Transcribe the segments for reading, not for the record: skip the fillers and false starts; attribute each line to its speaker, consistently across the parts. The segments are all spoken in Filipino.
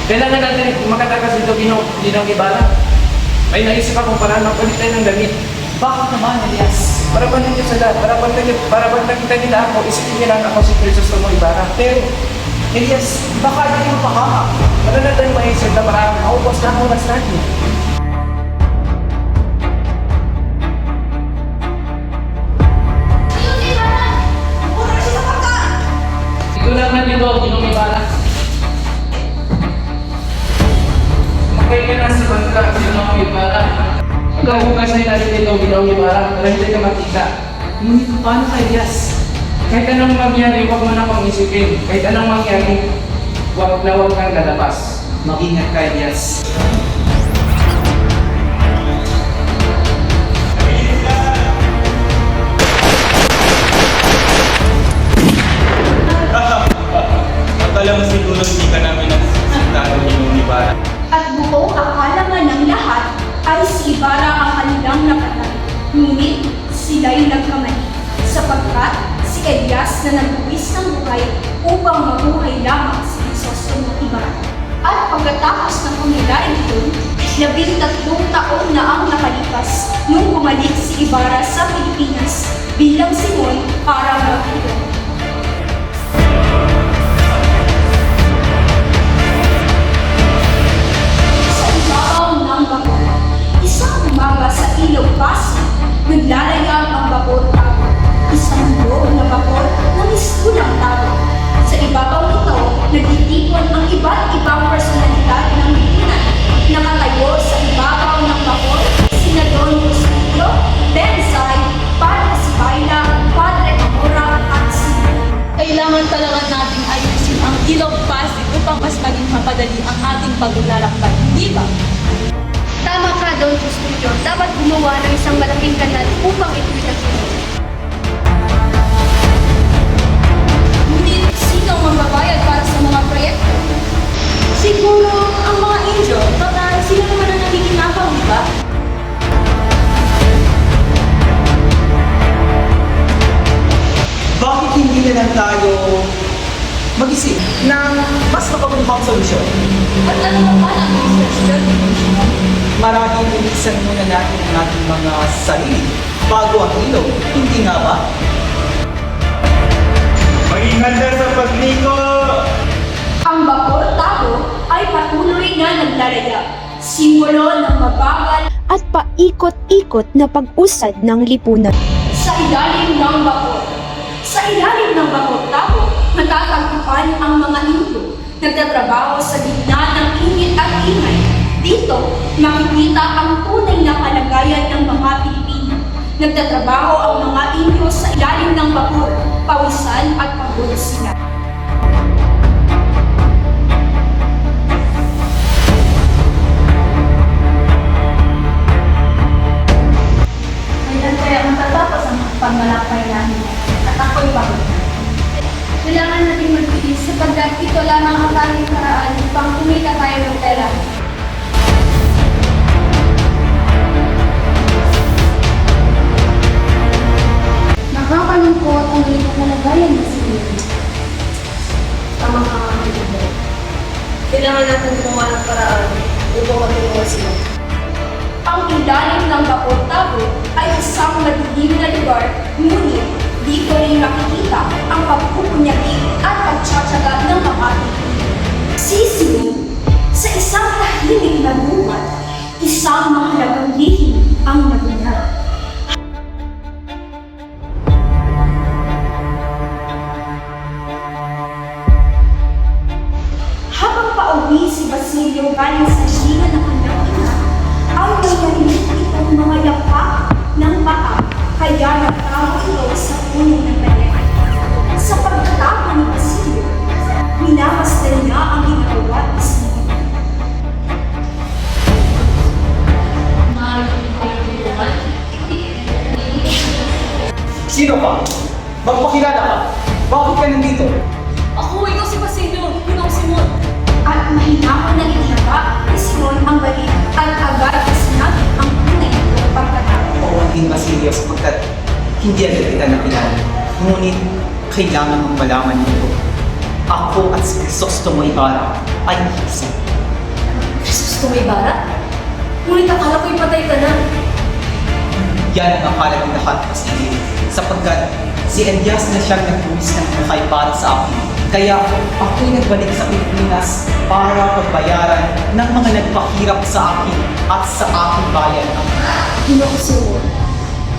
Speaker 1: Kailangan natin makatakas dito, Ginong Ibarra. May naisip akong paraan magpalit tayo ng damit.
Speaker 2: Bakit naman, Elias?
Speaker 1: Para ba ninyo sila? Para ba nakita nila ako, isipin nila ako si Crisostomo Ibarra.
Speaker 2: Pero, Elias, baka hindi mo pakaka.
Speaker 1: Wala na tayong maisip na parang maubos na ang oras natin. Ito lang na dito, Ginong Ibarra. Makay ka na sa bangka, Ginong Ibarra. Pagkahugas na natin dito, Ginong Ibarra, para hindi ka makita.
Speaker 2: Ngunit paano ka, Elias?
Speaker 1: Kahit anong mangyari, huwag mo na akong isipin. Kahit anong mangyari, huwag kang lalabas.
Speaker 2: Mag-ingat ka, Elias.
Speaker 3: Akala mo siguro hindi ka namin nagsisintaro Ginong Ibarra.
Speaker 4: At buong akala nga ng lahat ay si Ibarra ang kanilang nakatay. Ngunit sila'y nagkamali sapagkat si Elias na nagbuwis ng buhay upang mabuhay lamang si Crisostomo Ibarra. At pagkatapos ng pangyayaring ito, 13 taon na ang nakalipas nung bumalik si Ibarra sa Pilipinas bilang Simon para mag-iwan. Sa ibabaw ng bakod, isang umaga sa Ilog Pasig, naglalayag ang bakod tao. Isang buo na bakod na mistulang tao. Sa ibabaw nito, nagtitipon ang iba't ibang personalidad ng lipunan. Nakatayo sa ibabaw ng bakod, sina Don Rosilio, Bensay, Padre Sibayla, Padre Amora, at sila.
Speaker 5: Kailangan talaga natin ayusin ang Ilog Pasig upang mas maging mapadali ang ating paglalakbay, di ba?
Speaker 4: Tama ka, Don Rosilio. Dapat gumawa ng isang malaking kanal upang ito'y nakinig.
Speaker 5: Ngunit sino ang magbabayad para sa mga proyekto? Siguro ang mga Indio, total sila naman ang nakikinabang, di ba?
Speaker 2: Bakit hindi na lang tayo mag-isip ng mas makabumbang solusyon?
Speaker 5: At ano naman ang research dyan?
Speaker 2: Maraming linisan muna natin ang ating mga sarili bago ang ilog. Hindi nga ba?
Speaker 3: Maging handa sa pagliko!
Speaker 4: Ang bakor tao ay patuloy na naglalayag, simbolo ng mabagal
Speaker 6: at paikot-ikot na pag-usad ng lipunan.
Speaker 4: sa ilalim ng bakor. Sa ilalim ng bakor tao, matatagpuan ang mga Indio, nagtatrabaho sa gitna ng init at ingay. Dito, makikita ang tunay na kalagayan ng mga Pilipino. Nagtatrabaho ang mga Indio sa ilalim ng bakor, pawisan at pagod sila.
Speaker 5: sapagkat ito lamang ang tanging paraan upang kumita tayo ng pera. Nakakalungkot ang iyong kalagayan, Basilio. Tama ka nga, Basilio. Kailangan natin gumawa ng paraan upang matulungan sila.
Speaker 4: Ang ilalim ng Bapor-Tabo ay isang madilim na lugar, ngunit dito rin makikita ang pagpupunyagi at pagtsatsaga ng kapatid. Sisiyo, sa isang tahimik na buwan, isang mahalagang lihim ang nagunara. Habang pauwi si Basilio galing sa siga ng kanyang ina, ay may narinig itong mga yapak ng paa, kaya nagtama ito sa puno ng bayan. Sa pagkatama ni Basilio, minamasdan niya ang ginagawa ni Simon.
Speaker 2: Sino ka? Magpakilala ka. Bakit ka nandito?
Speaker 5: Ako, ikaw si Basilio, yun ang Simon.
Speaker 4: At mahinahon na itinaba ni Simon ang balik at agad na sinabi ang tunay nitong pagkatao.
Speaker 2: Oo, din Basilio sapagkat hindi agad kita nakilala. Ngunit kailangan mong malaman nito. Ako at si Crisostomo Ibarra ay isa.
Speaker 5: Jesus, tumibara? Ngunit akala ko'y patay ka na.
Speaker 2: Yan ang akala ng lahat, Basilio. Sapagkat si Elias na siyang nagbuwis ng buhay para sa akin. Kaya ako'y nagbalik sa Pilipinas para pagbayaran ng mga nagpahirap sa akin at sa aking bayan.
Speaker 5: Ginoo Simon,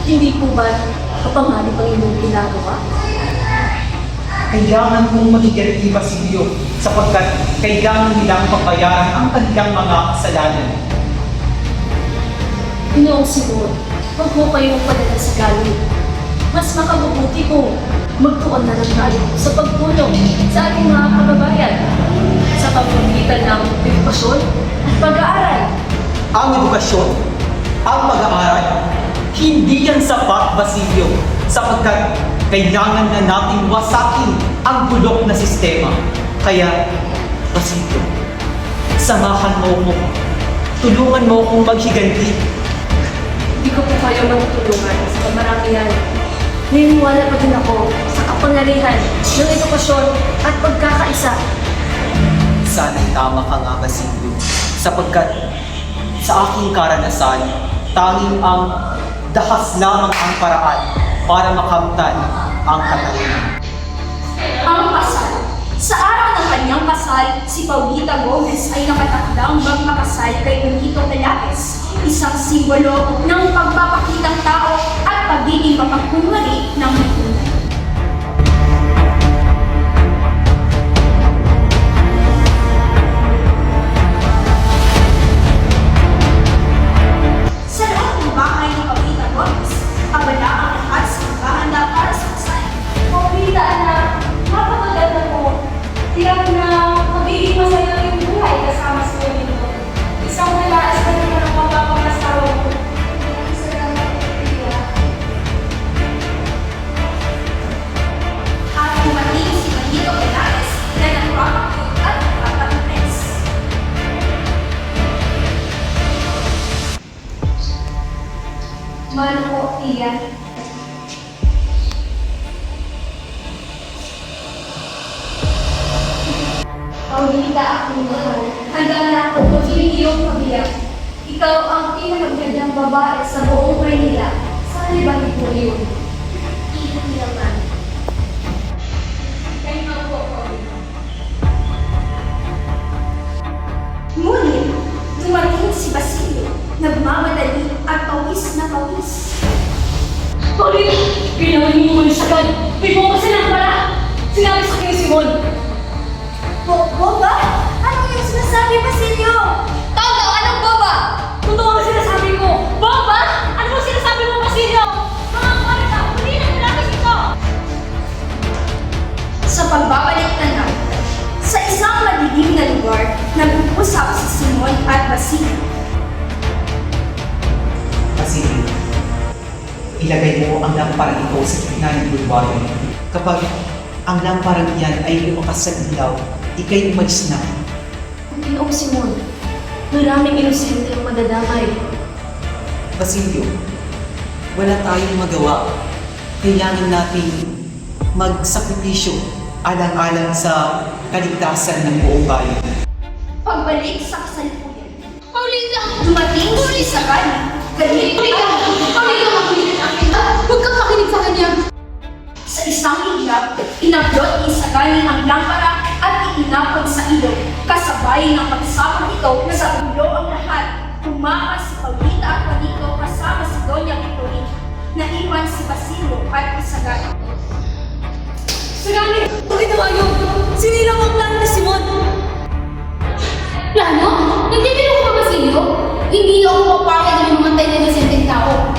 Speaker 5: hindi po ba kapanganib ang inyong ginagawa?
Speaker 2: Kailangan mong magigilty, Basilio, sapagkat kailangan nilang pagbayaran ang kanilang mga kasalanan.
Speaker 5: Ginoong Simon, huwag mo kayong padala sa galit. Mas makabubuti kung magtuon na lang tayo sa pagtulong sa ating mga kababayan sa pamamagitan ng edukasyon at pag-aaral.
Speaker 2: Ang edukasyon, ang pag-aaral, hindi yan sapat, Basilio, sapagkat kailangan na nating wasakin ang bulok na sistema. Kaya, Basilio, samahan mo ko. Tulungan mo akong maghiganti.
Speaker 5: Hindi ko po kayo matutulungan sa kamaramihan. Naniniwala pa din ako sa kapangyarihan ng edukasyon at pagkakaisa.
Speaker 2: Sana'y tama ka nga, Basilio, sapagkat sa aking karanasan, tanging ang dahas lamang ang paraan para makamtan ang katarungan.
Speaker 4: Ang kasal. Sa araw ng kanyang kasal, si Paulita Gomez ay nakatakdang magmakasal kay Benito Velazquez, isang simbolo ng pagpapakitang tao at pagiging mapagkunwari ng lipunan. Sa loob ng bahay ni Paulita Gomez, abala ang lahat sa paghahanda para sa kasal.
Speaker 5: Paulita, anak, napakaganda mo. Tiyak na magiging masaya yung buhay kasama sa Benito. Isang nalaas na naman ang mapapangasawa mo. Salamat, Paulita.
Speaker 4: At dumating si Benito Velazquez na nagpapakot at nagpapakipres.
Speaker 5: Mahal ko, Tia. Paulita, aking mahal. Handa na ako maging iyong pabiyak. Ikaw ang pinakamagandang babae sa buong Maynila. Sana ibalik mo yun. Hindi naman. Kayo nga po, Paulita.
Speaker 4: Ngunit, dumating si Basilio, nagmamadali at pawis na pawis.
Speaker 5: Paulita, kailangan niyo muna sagad. May bomba silang pala. Sinabi sa akin ni Simon.
Speaker 4: Boba? Ano yung sinasabi, Basilio?
Speaker 5: Tama! Anong boba? Totoo ba sinasabi ko? Boba? Ano ba sinasabi mo, Basilio? Mga kalita, huli na nilapis ito!
Speaker 4: Sa pagbabalik na natin, sa isang madilim na lugar, nag-uusap si Simon at Basilio.
Speaker 2: Basilio, ilagay mo ang lamparang ito sa gitna ng bulwagan. Kapag ang lamparang iyan ay lumakas sa ilaw, ika'y umalis na.
Speaker 5: Ginoong Simon, maraming inosente ang madadamay.
Speaker 2: Basilio, wala tayong magawa. Kailangan nating magsakripisyo alang-alang sa kaligtasan ng buong bayan.
Speaker 4: Pagbalik sa kasalukuyan. Paulina! Dumating si Isagani. Galit. Paulina! Paulina! Huwag kang makinig sa kanya. Sa isang higla, inablot ni Isagani ang lampara at itinapon sa ilog. Kasabay ng pagsapang ito na sa ulo ang lahat. Tumakas si Paulita at Juanico kasama si Doña Victorina. Naiwan si Basilio at Isagani.
Speaker 5: Sagani! Bakit tayo? Sinilang ang plano ni Simon!
Speaker 7: Plano? Nagtitiro ko ba, Basilio? Hindi ako papayag na mamatay na inosenteng tao.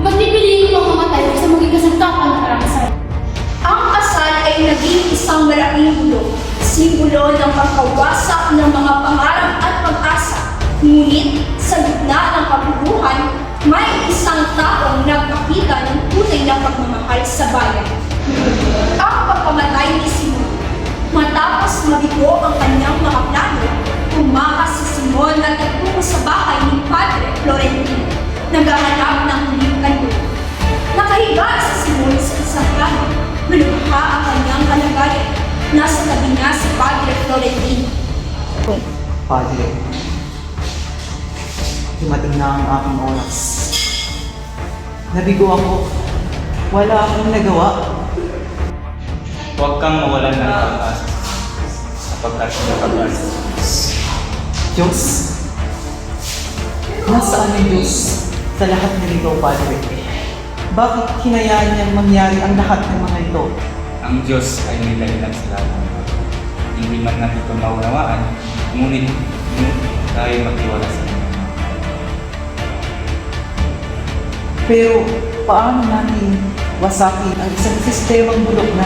Speaker 7: Mas pipiliin ko ang mamatay kaysa maging kasangkapan ng karakasan.
Speaker 4: Ang kasal ay naging isang malaking gulo, simbolo ng pagkawasak ng mga pangarap at pag-asa. Ngunit sa gitna ng kabubuhan, may isang taong nagpakita ng tunay na pagmamahal sa bayan. Ang pagkamatay ni Simon. Matapos mabigo ang kanyang mga plano, tumakas si Simon at nagtungo sa bahay ni Padre Florentino, naghahanap ng huling kanyo. Nakahiga si Simon sa isang plano, malubha ang kanyang kalagayan. Nasa tabi niya si Padre Florentino.
Speaker 2: Padre, dumating na ang aking oras. Nabigo ako. Wala akong nagawa.
Speaker 3: Huwag kang mawalan ng pag-asa sapagkat nakabas.
Speaker 2: Diyos, nasaan ang Diyos sa lahat ng ito, Padre? Bakit hinayaan niyang mangyari ang lahat ng mga ito?
Speaker 3: Ang Diyos ay may dahilan sa lahat ng mga. Hindi man natin ito maunawaan, ngunit tayo magtiwala sa Kanya.
Speaker 2: Pero paano natin wasakin ang isang sistemang bulok na?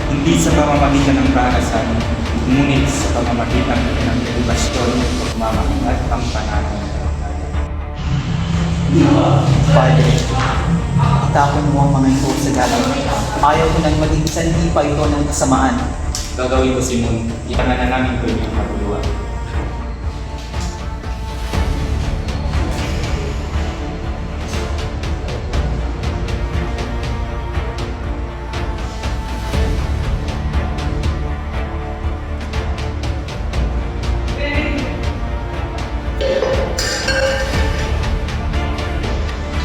Speaker 3: Hindi sa pamamagitan ng karanasan, ngunit sa pamamagitan ng edukasyon, pagmamahal at ang pananampalataya.
Speaker 2: Padre, itapon mo ang mga ito sa galang. Ayaw ko nang maging sanhi pa ito ng kasamaan.
Speaker 3: Gagawin ko, Simon, itangan na namin ko yung maguluhan.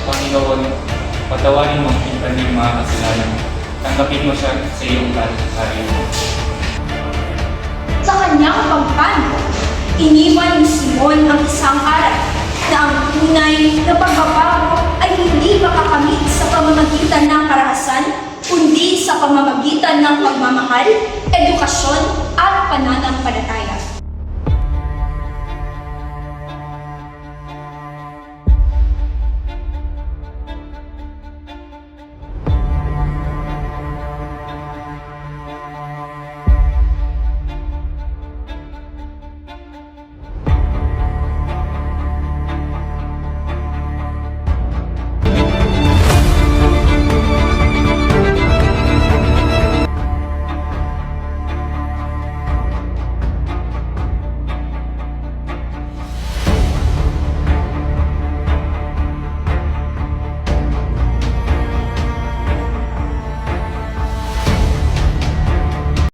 Speaker 3: Panginoon, patawarin mo ang kanyang mga kasalanan. Tanggapin mo siya sa iyong kaharian.
Speaker 4: Sa kanyang pagpano, iniwan ni Simon ang isang aral na ang tunay na pagbabago ay hindi makakamit sa pamamagitan ng karahasan, kundi sa pamamagitan ng pagmamahal, edukasyon at pananampalataya.